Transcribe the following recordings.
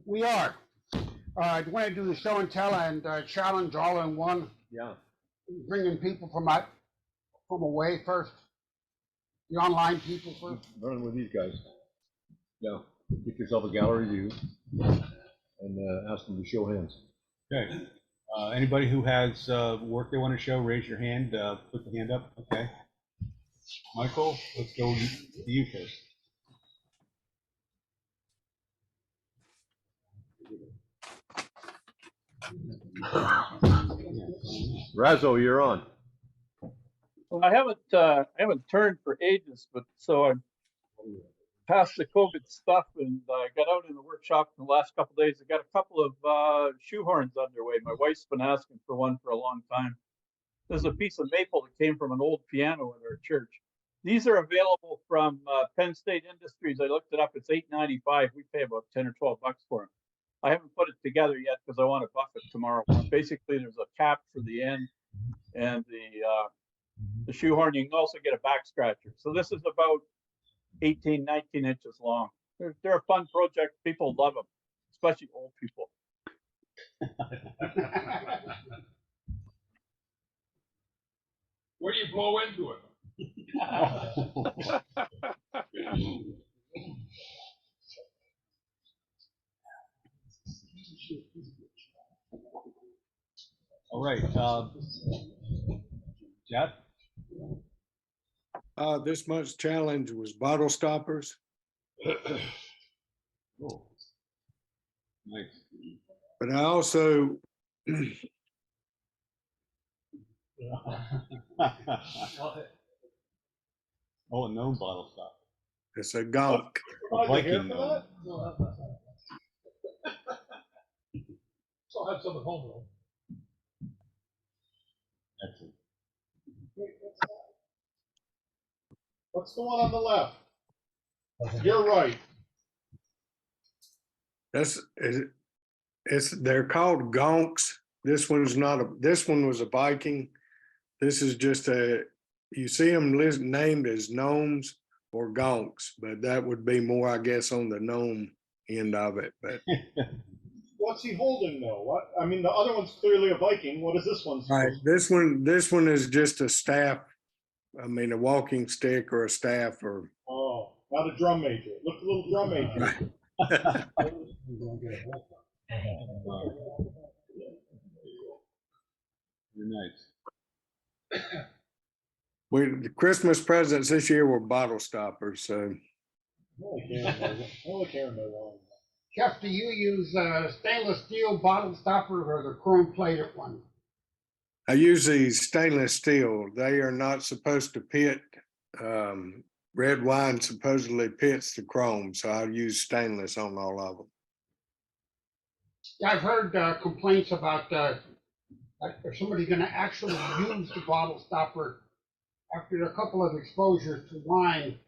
We are. I want to do the show and tell and challenge all in one. Yeah. Bringing people from away first. The online people first. Running with these guys. Yeah. Get yourself a gallery view and ask them to show hands. Okay. Anybody who has work they want to show, raise your hand. Put the hand up. Okay. Michael, let's go to you first. Razzo, you're on. Well, I haven't turned for ages, but so I passed the COVID stuff and got out in the workshop in the last couple of days. I got a couple of shoehorns underway. My wife's been asking for one for a long time. There's a piece of maple that came from an old piano in our church. These are available from Penn State Industries. I looked it up. It's $8.95. We pay about 10 or 12 bucks for them. I haven't put it together yet because I want to buff it tomorrow. Basically, there's a cap for the end and the shoehorn. You can also get a back scratcher. So this is about 18, 19 inches long. They're a fun project. People love them, especially old people. Where do you blow into it? All right. Jeff? This month's challenge was bottle stoppers. Oh. Nice. But I also, Oh, a gnome bottle stop. it's a gonk. A Viking gnome. Still have some at home though. Excellent. What's the one on the left? You're right. They're called gonks. This one's not this one was a Viking. This is just you see them named as gnomes or gonks, but that would be more, I guess, on the gnome end of it. But What's he holding though? What? I mean, the other one's clearly a Viking. What is this one? right, this one is just a staff. I mean, a walking stick or a staff or. Oh, not a drum major. Look, a little drum major. Very nice. The Christmas presents this year were bottle stoppers. So Only Karen knows one. Jeff, do you use stainless steel bottle stoppers or the chrome plated one? I use these stainless steel. They are not supposed to pit. Red wine supposedly pits the chrome, so I use stainless on all of them. I've heard complaints about if somebody's going to actually use the bottle stopper after a couple of exposures to wine,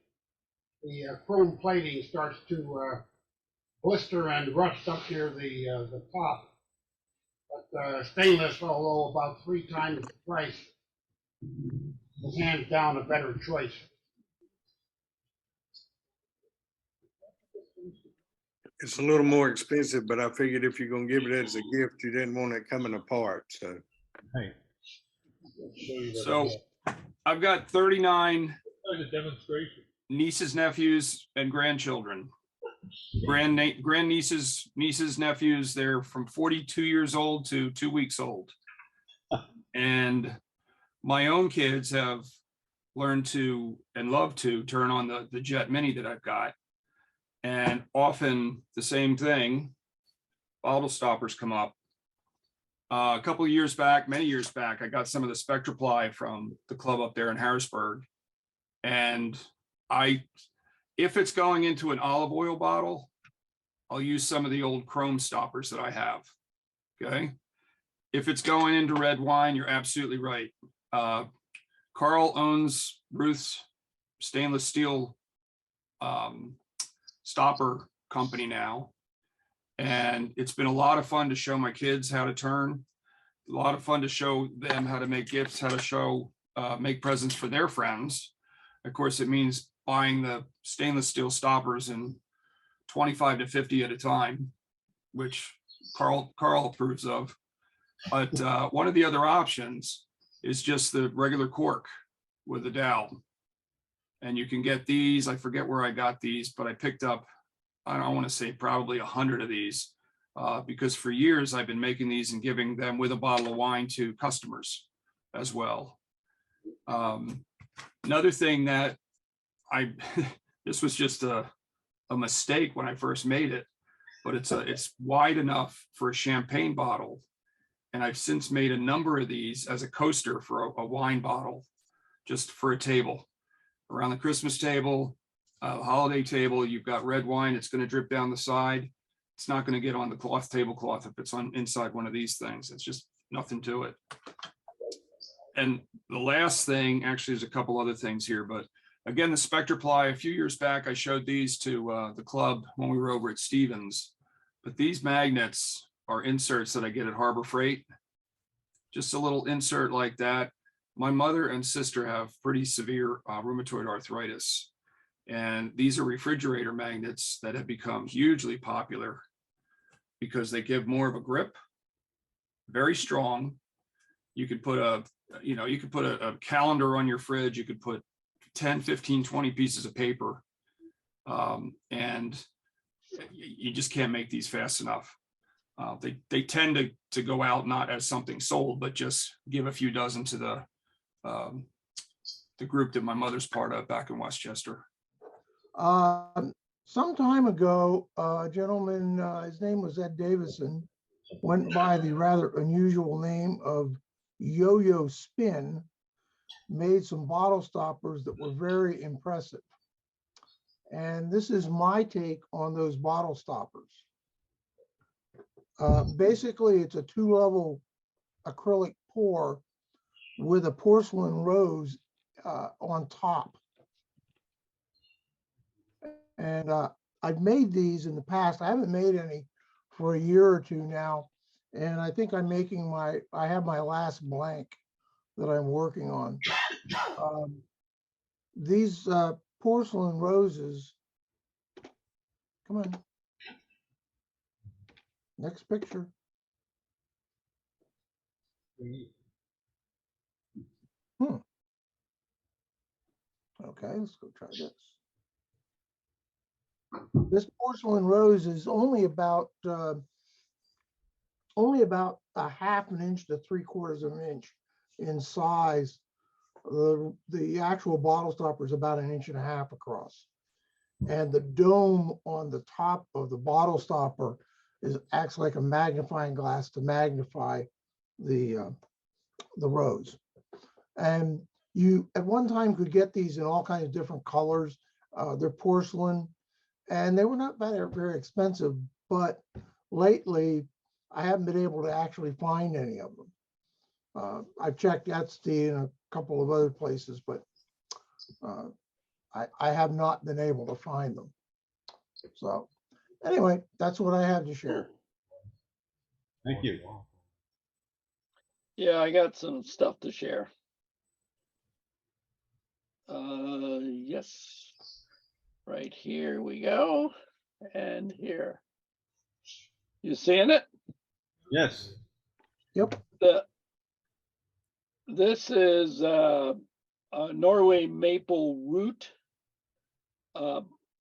the chrome plating starts to blister and rust up near the top. But stainless, although about 3 times the price, is hands down a better choice. It's a little more expensive, but I figured if you're going to give it as a gift, you didn't want it coming apart. So, Hey. So I've got 39 A demonstration. nieces, nephews, and grandchildren. Grandnieces, nieces, nephews, they're from 42 years old to 2 weeks old. And my own kids have learned to and love to turn on the Jet Mini that I've got. And often the same thing, bottle stoppers come up. A couple of years back, many years back, I got some of the Spectraply from the club up there in Harrisburg. And if it's going into an olive oil bottle, I'll use some of the old chrome stoppers that I have, okay? If it's going into red wine, you're absolutely right. Carl owns Ruth's stainless steel stopper company now. And it's been a lot of fun to show my kids how to turn, a lot of fun to show them how to make gifts, how to make presents for their friends. Of course, it means buying the stainless steel stoppers in 25 to 50 at a time. which Carl approves of. But one of the other options is just the regular cork with the dowel. And you can get these, I forget where I got these, but I picked up, I don't want to say probably 100 of these, because for years I've been making these and giving them with a bottle of wine to customers as well. Another thing that this was just a mistake when I first made it, but it's wide enough for a champagne bottle. And I've since made a number of these as a coaster for a wine bottle, just for a table. Around the Christmas table, holiday table, you've got red wine, it's going to drip down the side. It's not going to get on the tablecloth if it's on inside one of these things. It's just nothing to it. And the last thing, actually, there's a couple other things here, but again, the Spectraply, a few years back, I showed these to the club when we were over at Stevens. But these magnets are inserts that I get at Harbor Freight. Just a little insert like that. My mother and sister have pretty severe rheumatoid arthritis. And these are refrigerator magnets that have become hugely popular because they give more of a grip, very strong. You could put a calendar on your fridge. You could put 10, 15, 20 pieces of paper. And you just can't make these fast enough. They tend to go out not as something sold, but just give a few dozen to the group that my mother's part of back in Westchester. Some time ago, a gentleman, his name was Ed Davison, went by the rather unusual name of Yo-Yo Spin, made some bottle stoppers that were very impressive. And this is my take on those bottle stoppers. Basically, it's a 2-level acrylic pour with a porcelain rose on top. And I've made these in the past. I haven't made any for a year or two now. And I think I'm making I have my last blank that I'm working on. These porcelain roses, come on. Next picture. Okay, let's go try this. This porcelain rose is only about a 1/2 inch to 3/4 of an inch in size. The actual bottle stopper is about 1.5 inches across. And the dome on the top of the bottle stopper acts like a magnifying glass to magnify the rose. And you at one time could get these in all kinds of different colors. They're porcelain, and they were not very expensive, but lately I haven't been able to actually find any of them. I've checked Etsy and a couple of other places, but I have not been able to find them. So anyway, that's what I have to share. Thank you. Yeah, I got some stuff to share. Yes, right here we go, and here. You seeing it? Yes. Yep. This is Norway maple root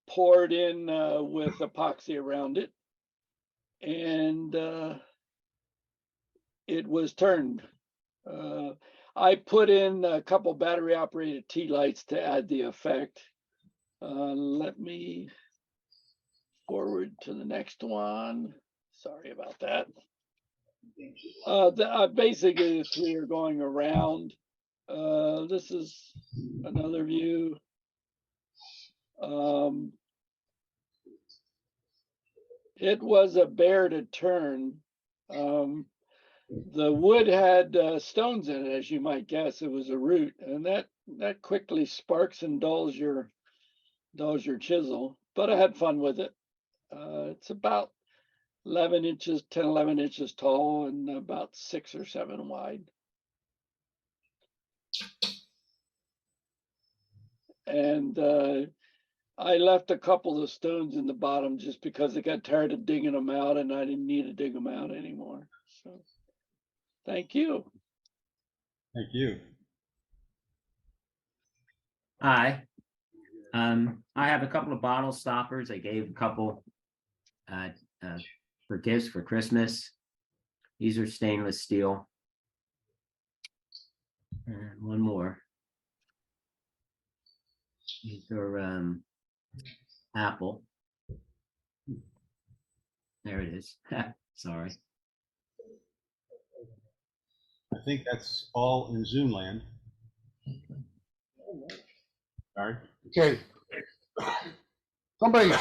poured in with epoxy around it, and it was turned. I put in a couple battery operated tea lights to add the effect. Let me forward to the next one. Sorry about that. Basically, the three are going around. This is another view. It was a bear to turn. The wood had stones in it, as you might guess. It was a root, and that quickly sparks and dulls your chisel. But I had fun with it. It's about 11 inches, 10, 11 inches tall, and about 6 or 7 wide. And I left a couple of stones in the bottom just because I got tired of digging them out and I didn't need to dig them out anymore. So, thank you. Thank you. Hi. I have a couple of bottle stoppers. I gave a couple for gifts for Christmas. These are stainless steel. And one more. These are apple. There it is. Sorry. I think that's all in Zoom land. Sorry. Okay. Somebody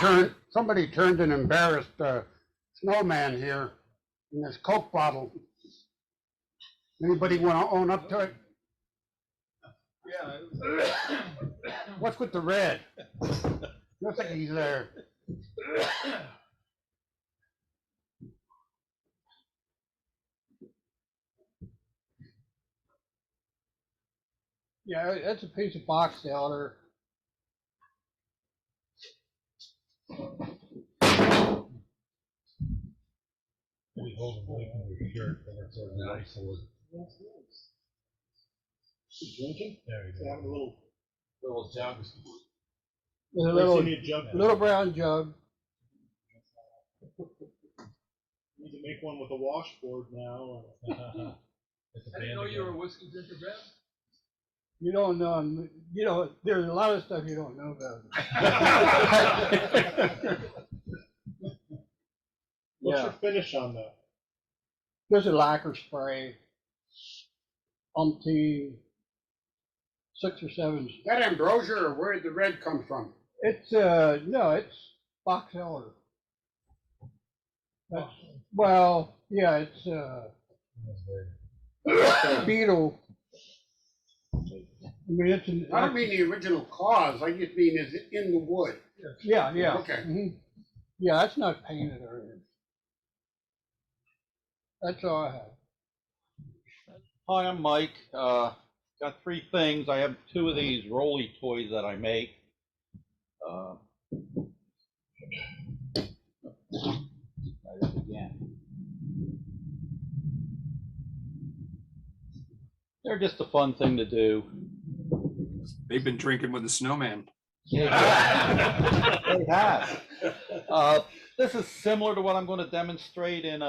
turned an embarrassed snowman here in this Coke bottle. Anybody want to own up to it? Yeah. What's with the red? Looks like he's there. Yeah, that's a piece of box elder. Drinking? There Have a little, Little jugs. With a little, little, little brown jug. need to make one with a washboard now. I didn't know you were a whiskey drinker, Brad. You don't know, you know, there's a lot of stuff you don't know about. What's Yeah. your finish on that? There's a lacquer spray. Umpteen, 6 or 7. That ambrosia, or where did the red come from? It's no, it's box elder. That's, well, yeah, it's beetle. I mean, it's an, I don't mean the original cause. I just mean is it in the wood? Yeah, yeah. Okay. Mhm. Yeah, that's not painted or anything. That's all I have. Hi, I'm Mike. Got 3 things. I have 2 of these Rolly toys that I make. Try this again. They're just a fun thing to do. They've been drinking with the snowman. They have. This is similar to what I'm going to demonstrate in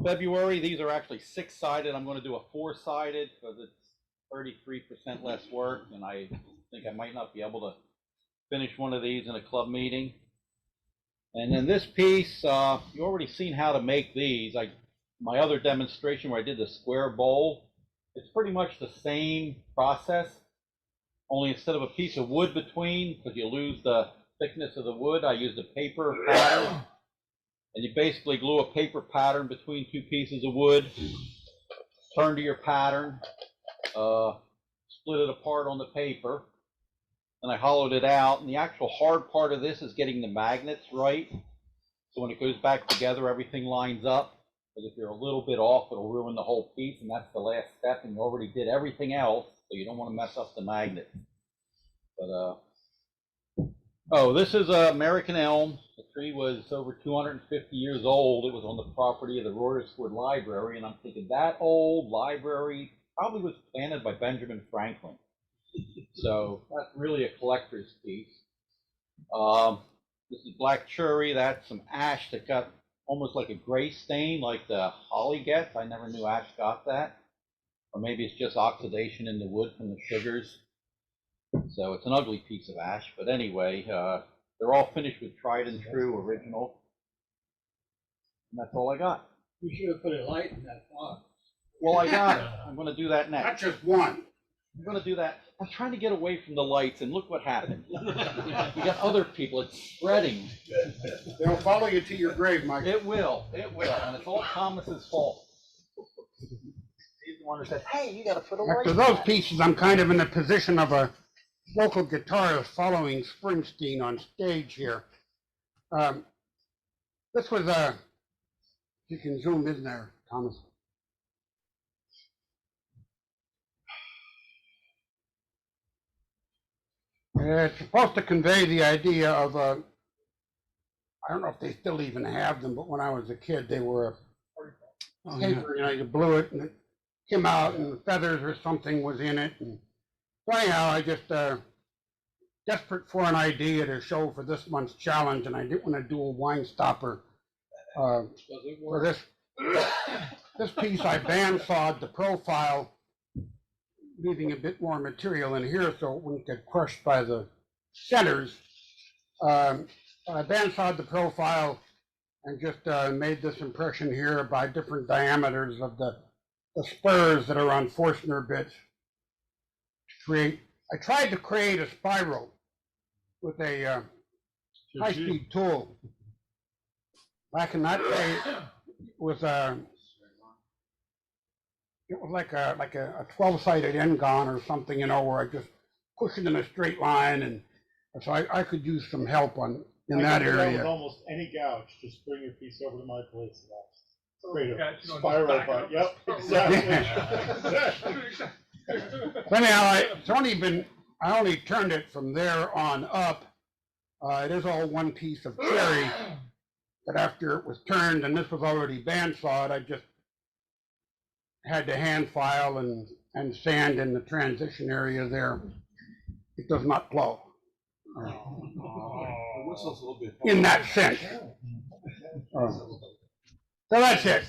February. These are actually 6-sided. I'm going to do a 4-sided because it's 33% less work, and I think I might not be able to finish one of these in a club meeting. And then this piece, you already seen how to make these. My other demonstration where I did the square bowl, it's pretty much the same process, only instead of a piece of wood between, because you lose the thickness of the wood, I used a paper pattern. And you basically glue a paper pattern between 2 pieces of wood, turn to your pattern, split it apart on the paper, and I hollowed it out. And the actual hard part of this is getting the magnets right. So when it goes back together, everything lines up. Because if you're a little bit off, it'll ruin the whole piece, and that's the last step, and you already did everything else, so you don't want to mess up the magnet. But, oh, this is American elm. The tree was over 250 years old. It was on the property of the Royersford Library, and I'm thinking that old library probably was planted by Benjamin Franklin. So that's really a collector's piece. This is black cherry. That's some ash that got almost like a gray stain like the holly gets. I never knew ash got that. Or maybe it's just oxidation in the wood from the sugars. So it's an ugly piece of ash. But anyway, they're all finished with tried and true original. And that's all I got. You should have put a light in that box. Well, I got it. I'm going to do that next. Not just one. I'm going to do that. I'm trying to get away from the lights, and look what happened. You got other people. It's spreading. They'll follow you to your grave, Mike. It will. It will. And it's all Thomas's fault. He's the one who said, hey, you got to put a light. After those pieces, I'm kind of in the position of a local guitarist following Springsteen on stage here. This was you can zoom in there, Thomas. It's supposed to convey the idea of a, I don't know if they still even have them, but when I was a kid, they were a Oh, yeah. paper, you blew it and it came out and feathers or something was in it. And so anyhow, I just, desperate for an idea to show for this month's challenge, and I didn't want to do a wine stopper. For this piece, I bandsawed the profile, leaving a bit more material in here so it wouldn't get crushed by the centers. I bandsawed the profile and just made this impression here by different diameters of the spurs that are on Forstner bits. I tried to create a spiral with a high-speed tool. Back in that day, it was like a 12-sided end-gon or something, where I just push it in a straight line, and so I could use some help in that can do that with area. almost any gouge. Just bring your piece over to my place. Create a spiral, but yep, exactly. But anyhow, I only turned it from there on up. It is all one piece of cherry, but after it was turned, and this was already bandsawed, I just had to hand file and sand in the transition area there. It does not blow. In that sense. So that's it.